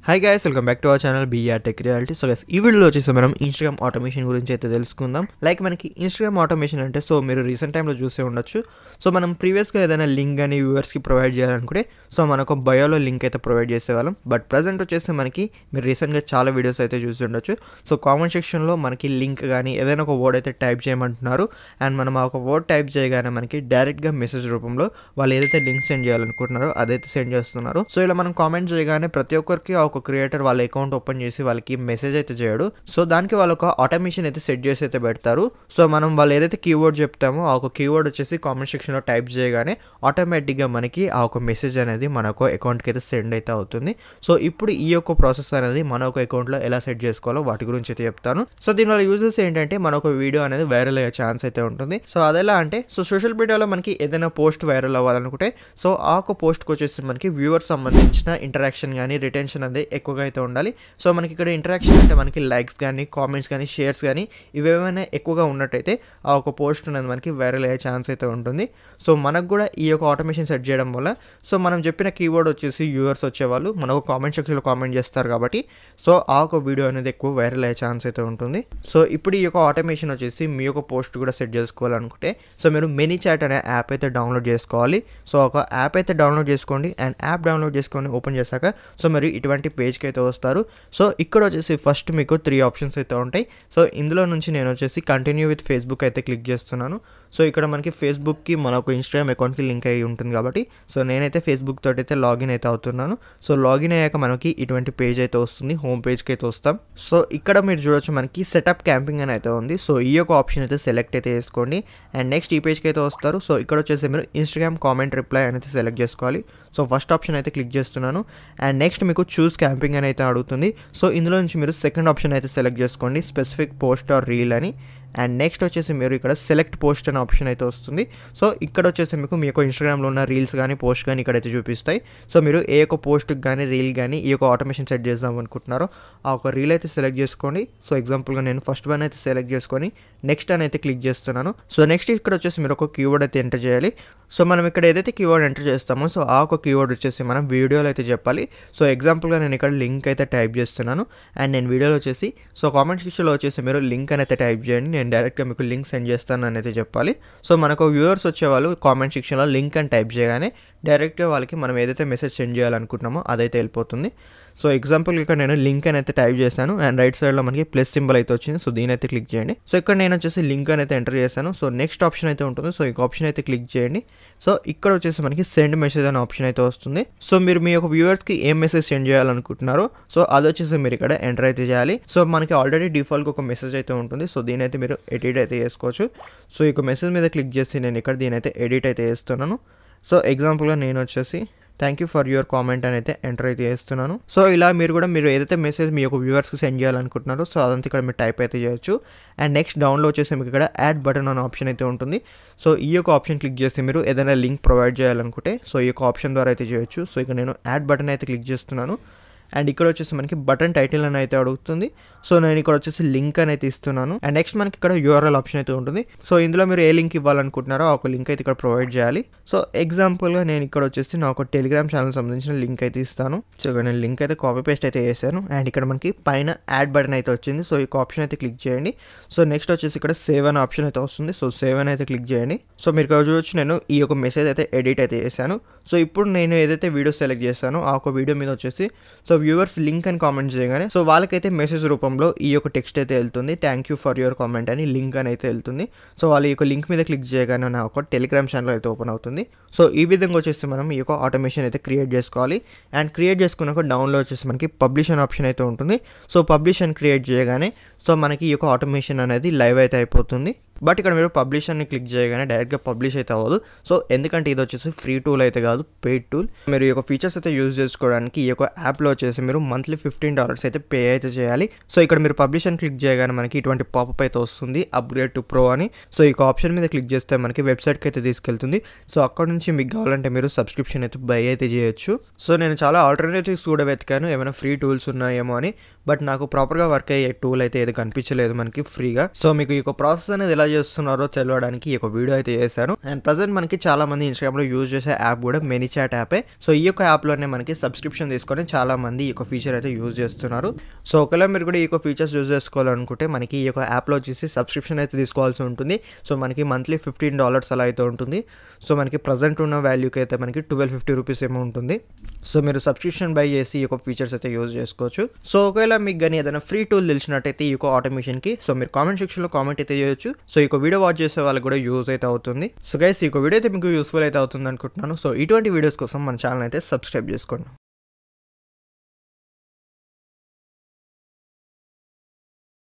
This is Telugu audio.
Hi guys, welcome back to our channel BR tech reality. So guys, ఈ వీడియోలో వచ్చేసి మనం ఇన్స్టాగ్రామ్ ఆటోమేషన్ గురించి అయితే తెలుసుకుందాం. లైక్ మనకి ఇన్స్టాగ్రామ్ ఆటోమేషన్ అంటే సో మీరు రీసెంట్ టైంలో చూసే ఉండొచ్చు. సో మనం ప్రీవియస్గా ఏదైనా లింక్ అని వ్యూవర్స్కి ప్రొవైడ్ చేయాలనుకుంటే సో మనకు బయోలో లింక్ అయితే ప్రొవైడ్ చేసేవాళ్ళం. బట్ ప్రజెంట్ వచ్చేసి మనకి మీరు రీసెంట్గా చాలా వీడియోస్ అయితే చూసి ఉండొచ్చు. సో కామెంట్ సెక్షన్లో మనకి లింక్ కానీ ఏదైనా ఒక వర్డ్ అయితే టైప్ చేయమంటున్నారు. అండ్ మనం ఆ ఒక వర్డ్ టైప్ చేయగానే మనకి డైరెక్ట్గా మెసేజ్ రూపంలో వాళ్ళు ఏదైతే లింక్ సెండ్ చేయాలనుకుంటున్నారో అదైతే సెండ్ చేస్తున్నారు. సో ఇలా మనం కామెంట్ చేయగానే ప్రతి ఒక్కరికి ఒక క్రియేటర్ వాళ్ళ అకౌంట్ ఓపెన్ చేసి వాళ్ళకి మెసేజ్ అయితే చేయడు. సో దానికి వాళ్ళు ఒక ఆటోమేషన్ అయితే సెట్ చేసి అయితే పెడతారు. సో మనం వాళ్ళు ఏదైతే కీవర్డ్ చెప్తామో ఆ ఒక కీవర్డ్ వచ్చేసి కామెంట్ సెక్షన్లో టైప్ చేయగానే ఆటోమేటిక్గా మనకి ఆ ఒక మెసేజ్ అనేది మన ఒక అకౌంట్కి అయితే సెండ్ అయితే అవుతుంది. సో ఇప్పుడు ఈ యొక్క ప్రాసెస్ అనేది మన ఒక అకౌంట్లో ఎలా సెట్ చేసుకోవాలో వాటి గురించి అయితే చెప్తాను. సో దీనివల్ల యూజెస్ ఏంటంటే మన ఒక వీడియో అనేది వైరల్ అయ్యే ఛాన్స్ అయితే ఉంటుంది. సో అదెలా అంటే సో సోషల్ మీడియాలో మనకి ఏదైనా పోస్ట్ వైరల్ అవ్వాలనుకుంటే సో ఆ ఒక పోస్ట్కి వచ్చేసి మనకి వ్యూవర్స్ సంబంధించిన ఇంటరాక్షన్ కానీ రిటెన్షన్ అనేది ఎక్కువగా అయితే ఉండాలి. సో మనకి ఇక్కడ ఇంటరాక్షన్ అంటే మనకి లైక్స్ కానీ కామెంట్స్ కానీ షేర్స్ కానీ ఇవేమైనా ఎక్కువగా ఉన్నట్టయితే ఆ ఒక పోస్ట్ అనేది మనకి వైరల్ అయ్యే ఛాన్స్ అయితే ఉంటుంది. సో మనకు కూడా ఈ యొక్క ఆటోమేషన్ సెట్ చేయడం వల్ల సో మనం చెప్పిన కీవర్డ్ వచ్చేసి వ్యూవర్స్ వచ్చేవాళ్ళు మనకు కామెంట్ సెక్షన్లో కామెంట్ చేస్తారు కాబట్టి సో ఆ ఒక వీడియో అనేది ఎక్కువ వైరల్ అయ్యే ఛాన్స్ అయితే ఉంటుంది. సో ఇప్పుడు ఈ యొక్క ఆటోమేషన్ వచ్చేసి మీ యొక్క పోస్ట్ కూడా సెట్ చేసుకోవాలనుకుంటే సో మీరు ManyChat అనే యాప్ అయితే డౌన్లోడ్ చేసుకోవాలి. సో ఒక యాప్ అయితే డౌన్లోడ్ చేసుకోండి. అండ్ యాప్ డౌన్లోడ్ చేసుకొని ఓపెన్ చేశాక సో మీరు ఇటువంటి పేజ్కి అయితే వస్తారు. సో ఇక్కడ వచ్చేసి ఫస్ట్ మీకు 3 ఆప్షన్స్ అయితే ఉంటాయి. సో ఇందులో నుంచి నేను వచ్చేసి కంటిన్యూ విత్ ఫేస్బుక్ అయితే క్లిక్ చేస్తున్నాను. సో ఇక్కడ మనకి ఫేస్బుక్కి మన ఒక ఇన్స్టాగ్రామ్ అకౌంట్కి లింక్ అయ్యి ఉంటుంది కాబట్టి సో నేనైతే ఫేస్బుక్ తోటి అయితే లాగిన్ అయితే అవుతున్నాను. సో లాగిన్ అయ్యాక మనకి ఇటువంటి పేజ్ అయితే వస్తుంది. హోమ్ పేజ్కి అయితే వస్తాం. సో ఇక్కడ మీరు చూడొచ్చు మనకి సెటప్ క్యాంపింగ్ అని అయితే ఉంది. సో ఈ యొక్క ఆప్షన్ అయితే సెలెక్ట్ అయితే చేసుకోండి. అండ్ నెక్స్ట్ ఈ పేజ్కి అయితే వస్తారు. సో ఇక్కడ వచ్చేసి మీరు ఇన్స్టాగ్రామ్ కామెంట్ రిప్లై అనేది సెలెక్ట్ చేసుకోవాలి. సో ఫస్ట్ ఆప్షన్ అయితే క్లిక్ చేస్తున్నాను. అండ్ నెక్స్ట్ మీకు చూస్ క్యాంపింగ్ అని అయితే అడుగుతుంది. సో ఇందులో నుంచి మీరు సెకండ్ ఆప్షన్ అయితే సెలెక్ట్ చేసుకోండి, స్పెసిఫిక్ పోస్ట్ ఆర్ రీల్ అని. అండ్ నెక్స్ట్ వచ్చేసి మీరు ఇక్కడ సెలెక్ట్ పోస్ట్ అనే ఆప్షన్ అయితే వస్తుంది. సో ఇక్కడ వచ్చేసి మీకు మీ యొక్క ఇన్స్టాగ్రామ్లో ఉన్న రీల్స్ కానీ పోస్ట్ కానీ ఇక్కడైతే చూపిస్తాయి. సో మీరు ఏ యొక్క పోస్ట్కి కానీ రీల్ కానీ ఈ యొక్క ఆటోమేషన్ సెట్ చేద్దాం అనుకుంటున్నారో ఆ ఒక రీల్ అయితే సెలెక్ట్ చేసుకోండి. సో ఎగ్జాంపుల్గా నేను ఫస్ట్ వన్ అయితే సెలెక్ట్ చేసుకొని నెక్స్ట్ అని అయితే క్లిక్ చేస్తున్నాను. సో నెక్స్ట్ ఇక్కడ వచ్చేసి మీరు ఒక కీవర్డ్ అయితే ఎంటర్ చేయాలి. సో మనం ఇక్కడ ఏదైతే కీవర్డ్ ఎంటర్ చేస్తామో సో ఆ ఒక కీవర్డ్ వచ్చేసి మనం వీడియోలో అయితే చెప్పాలి. సో ఎగ్జాంపుల్గా నేను ఇక్కడ లింక్ అయితే టైప్ చేస్తున్నాను. అండ్ నేను వీడియోలో వచ్చేసి సో కామెంట్ సెక్షన్లో వచ్చేసి మీరు లింక్ అని అయితే టైప్ చేయండి. నేను డైరెక్ట్గా మీకు లింక్ సెండ్ చేస్తాను అని అయితే చెప్పాలి. సో మనకు వ్యూవర్స్ వచ్చేవాళ్ళు కామెంట్ సెక్షన్లో లింక్ అని టైప్ చేయగానే డైరెక్ట్గా వాళ్ళకి మనం ఏదైతే మెసేజ్ సెండ్ చేయాలనుకుంటున్నామో అదైతే వెళ్ళిపోతుంది. సో ఎగ్జాంపుల్ ఇక్కడ నేను లింక్ అని అయితే టైప్ చేశాను. అండ్ రైట్ సైడ్లో మనకి ప్లస్ సింబల్ అయితే వచ్చింది. సో దీని అయితే క్లిక్ చేయండి. సో ఇక్కడ నేను వచ్చేసి లింక్ అని అయితే ఎంటర్ చేశాను. సో నెక్స్ట్ ఆప్షన్ అయితే ఉంటుంది. సో ఈ ఆప్షన్ అయితే క్లిక్ చేయండి. సో ఇక్కడ వచ్చేసి మనకి సెండ్ మెసేజ్ అనే ఆప్షన్ అయితే వస్తుంది. సో మీరు మీ యొక్క వ్యూవర్స్కి ఏం మెసేజ్ సెండ్ చేయాలనుకుంటున్నారో సో అది వచ్చేసి మీరు ఇక్కడ ఎంటర్ అయితే చేయాలి. సో మనకి ఆల్రెడీ డిఫాల్ట్గా ఒక మెసేజ్ అయితే ఉంటుంది. సో దీని అయితే మీరు ఎడిట్ అయితే చేసుకోవచ్చు. సో ఈ మెసేజ్ మీద క్లిక్ చేసి నేను ఇక్కడ దీని అయితే ఎడిట్ అయితే చేస్తున్నాను. సో ఎగ్జాంపుల్గా నేను వచ్చేసి thank you for your comment అని అయితే ఎంటర్ అయితే చేస్తున్నాను. సో ఇలా మీరు కూడా మీరు ఏదైతే మెసేజ్ మీ యొక్క వ్యూవర్స్కి సెండ్ చేయాలనుకుంటున్నారో సో అదంతా ఇక్కడ మీరు టైప్ అయితే చేయొచ్చు. అండ్ నెక్స్ట్ డౌన్లో వచ్చేసి మీకు ఇక్కడ యాడ్ బటన్ అనే ఆప్షన్ అయితే ఉంటుంది. సో ఈ యొక్క ఆప్షన్ క్లిక్ చేసి మీరు ఏదైనా లింక్ ప్రొవైడ్ చేయాలనుకుంటే సో ఈ యొక్క ఆప్షన్ ద్వారా అయితే చేయొచ్చు. సో ఇక్కడ నేను యాడ్ బటన్ అయితే క్లిక్ చేస్తున్నాను. అండ్ ఇక్కడ వచ్చేసి మనకి బటన్ టైటిల్ అని అయితే అడుగుతుంది. సో నేను ఇక్కడ వచ్చేసి లింక్ అని అయితే ఇస్తున్నాను. అండ్ నెక్స్ట్ మనకి ఇక్కడ URL ఆప్షన్ అయితే ఉంటుంది. సో ఇందులో మీరు ఏ లింక్ ఇవ్వాలనుకుంటున్నారో ఆ ఒక లింక్ అయితే ఇక్కడ ప్రొవైడ్ చేయాలి. సో ఎగ్జాంపుల్గా నేను ఇక్కడ వచ్చేసి నా ఒక టెలిగ్రామ్ ఛానల్ సంబంధించిన లింక్ అయితే ఇస్తాను. సో ఇక్కడ నేను లింక్ అయితే కాపీ పేస్ట్ అయితే చేశాను. అండ్ ఇక్కడ మనకి పైన యాడ్ బటన్ అయితే వచ్చింది. సో ఈ ఆప్షన్ అయితే క్లిక్ చేయండి. సో నెక్స్ట్ వచ్చేసి ఇక్కడ సేవ్ అనే ఆప్షన్ అయితే వస్తుంది. సో సేవ్ అని అయితే క్లిక్ చేయండి. సో మీరు ఇక్కడ చూడొచ్చు నేను ఈ యొక్క మెసేజ్ అయితే ఎడిట్ అయితే చేశాను. సో ఇప్పుడు నేను ఏదైతే వీడియో సెలెక్ట్ చేశానో ఆ ఒక వీడియో మీద వచ్చేసి సో వ్యూవర్స్ లింక్ అని కామెంట్ చేయగానే సో వాళ్ళకైతే మెసేజ్ రూపంలో ఈ యొక్క టెక్స్ట్ అయితే వెళ్తుంది. Thank you for your comment అని లింక్ అని అయితే వెళ్తుంది. సో వాళ్ళ ఈ యొక్క లింక్ మీద క్లిక్ చేయగానే నా ఒక టెలిగ్రామ్ ఛానల్ అయితే ఓపెన్ అవుతుంది. సో ఈ విధంగా వచ్చేసి మనం ఈ యొక్క ఆటోమేషన్ అయితే క్రియేట్ చేసుకోవాలి. అండ్ క్రియేట్ చేసుకున్నాక డౌన్లో వచ్చేసి మనకి పబ్లిష్ అనే ఆప్షన్ అయితే ఉంటుంది. సో పబ్లిష్ అని క్రియేట్ చేయగానే సో మనకి ఈ యొక్క ఆటోమేషన్ అనేది లైవ్ అయితే అయిపోతుంది. బట్ ఇక్కడ మీరు పబ్లిష్ అని క్లిక్ చేయగానే డైరెక్ట్గా పబ్లిష్ అయితే అవ్వదు. సో ఎందుకంటే ఇది వచ్చేసి ఫ్రీ టూల్ అయితే కాదు, పెయిడ్ టూల్. మీరు ఈ యొక్క ఫీచర్స్ అయితే యూజ్ చేసుకోవడానికి ఈ యొక్క యాప్లో వచ్చేసి మీరు మంత్లీ $15 అయితే పే అయితే చేయాలి. సో ఇక్కడ మీరు పబ్లిష్ అని క్లిక్ చేయగానే మనకి ఇటువంటి పాపప్ అయితే వస్తుంది, అప్గ్రేడ్ టు ప్రో అని. సో ఈ ఆప్షన్ మీద క్లిక్ చేస్తే మనకి వెబ్సైట్కి అయితే తీసుకెళ్తుంది. సో అక్కడ నుంచి మీకు కావాలంటే మీరు సబ్స్క్రిప్షన్ అయితే బై అయితే చేయొచ్చు. సో నేను చాలా ఆల్టర్నేటివ్స్ కూడా వెతికాను ఏమైనా ఫ్రీ టూల్స్ ఉన్నాయేమో అని. బట్ నాకు ప్రాపర్గా వర్క్ అయ్యే టూల్ అయితే ఏది కనిపించలేదు మనకి ఫ్రీగా. సో మీకు ఈ ప్రాసెస్ అనేది ఎలా చేస్తున్నారో తెలియడానికి ఈ యొక్క వీడియో అయితే చేశాను. అండ్ ప్రజెంట్ మనకి చాలా మంది ఇన్స్టాగ్రామ్ లో యూజ్ చేసే యాప్ కూడా మెనీచాట్ యాపే. సో ఈ యొక్క యాప్ లోనే మనకి సబ్స్క్రిప్షన్ తీసుకొని చాలా మంది ఈ యొక్క ఫీచర్ అయితే యూజ్ చేస్తున్నారు. సో ఒకవేళ మీరు కూడా ఈ యొక్క ఫీచర్స్ యూజ్ చేసుకోవాలనుకుంటే మనకి ఈ యొక్క యాప్ లో వచ్చేసి సబ్స్క్రిప్షన్ అయితే తీసుకోవాల్సి ఉంటుంది. సో మనకి మంత్లీ $15 అలా అయితే ఉంటుంది. సో మనకి ప్రజెంట్ ఉన్న వాల్యూకి అయితే మనకి ₹1250 ఏమో ఉంటుంది. సో మీరు సబ్స్క్రిప్షన్ బై చేసి ఈ యొక్క ఫీచర్స్ అయితే యూజ్ చేసుకోవచ్చు. సో ఒకవేళ మీకు కానీ ఏదైనా ఫ్రీ టూల్ తెలిసినట్టయితే ఈ యొక్క ఆటోమేషన్కి సో మీరు కామెంట్ సెక్షన్లో కామెంట్ అయితే చేయొచ్చు. సో ఈ వీడియో వాచ్ చేసే వాళ్ళకి కూడా యూజ్ అయితే అవుతుంది. సో గైస్ ఈ వీడియో అయితే మీకు యూస్ఫుల్ అయితే అవుతుంది అనుకుంటున్నాను. సో ఇటువంటి వీడియోస్ కోసం మన ఛానల్ అయితే సబ్స్క్రైబ్ చేసుకోండి.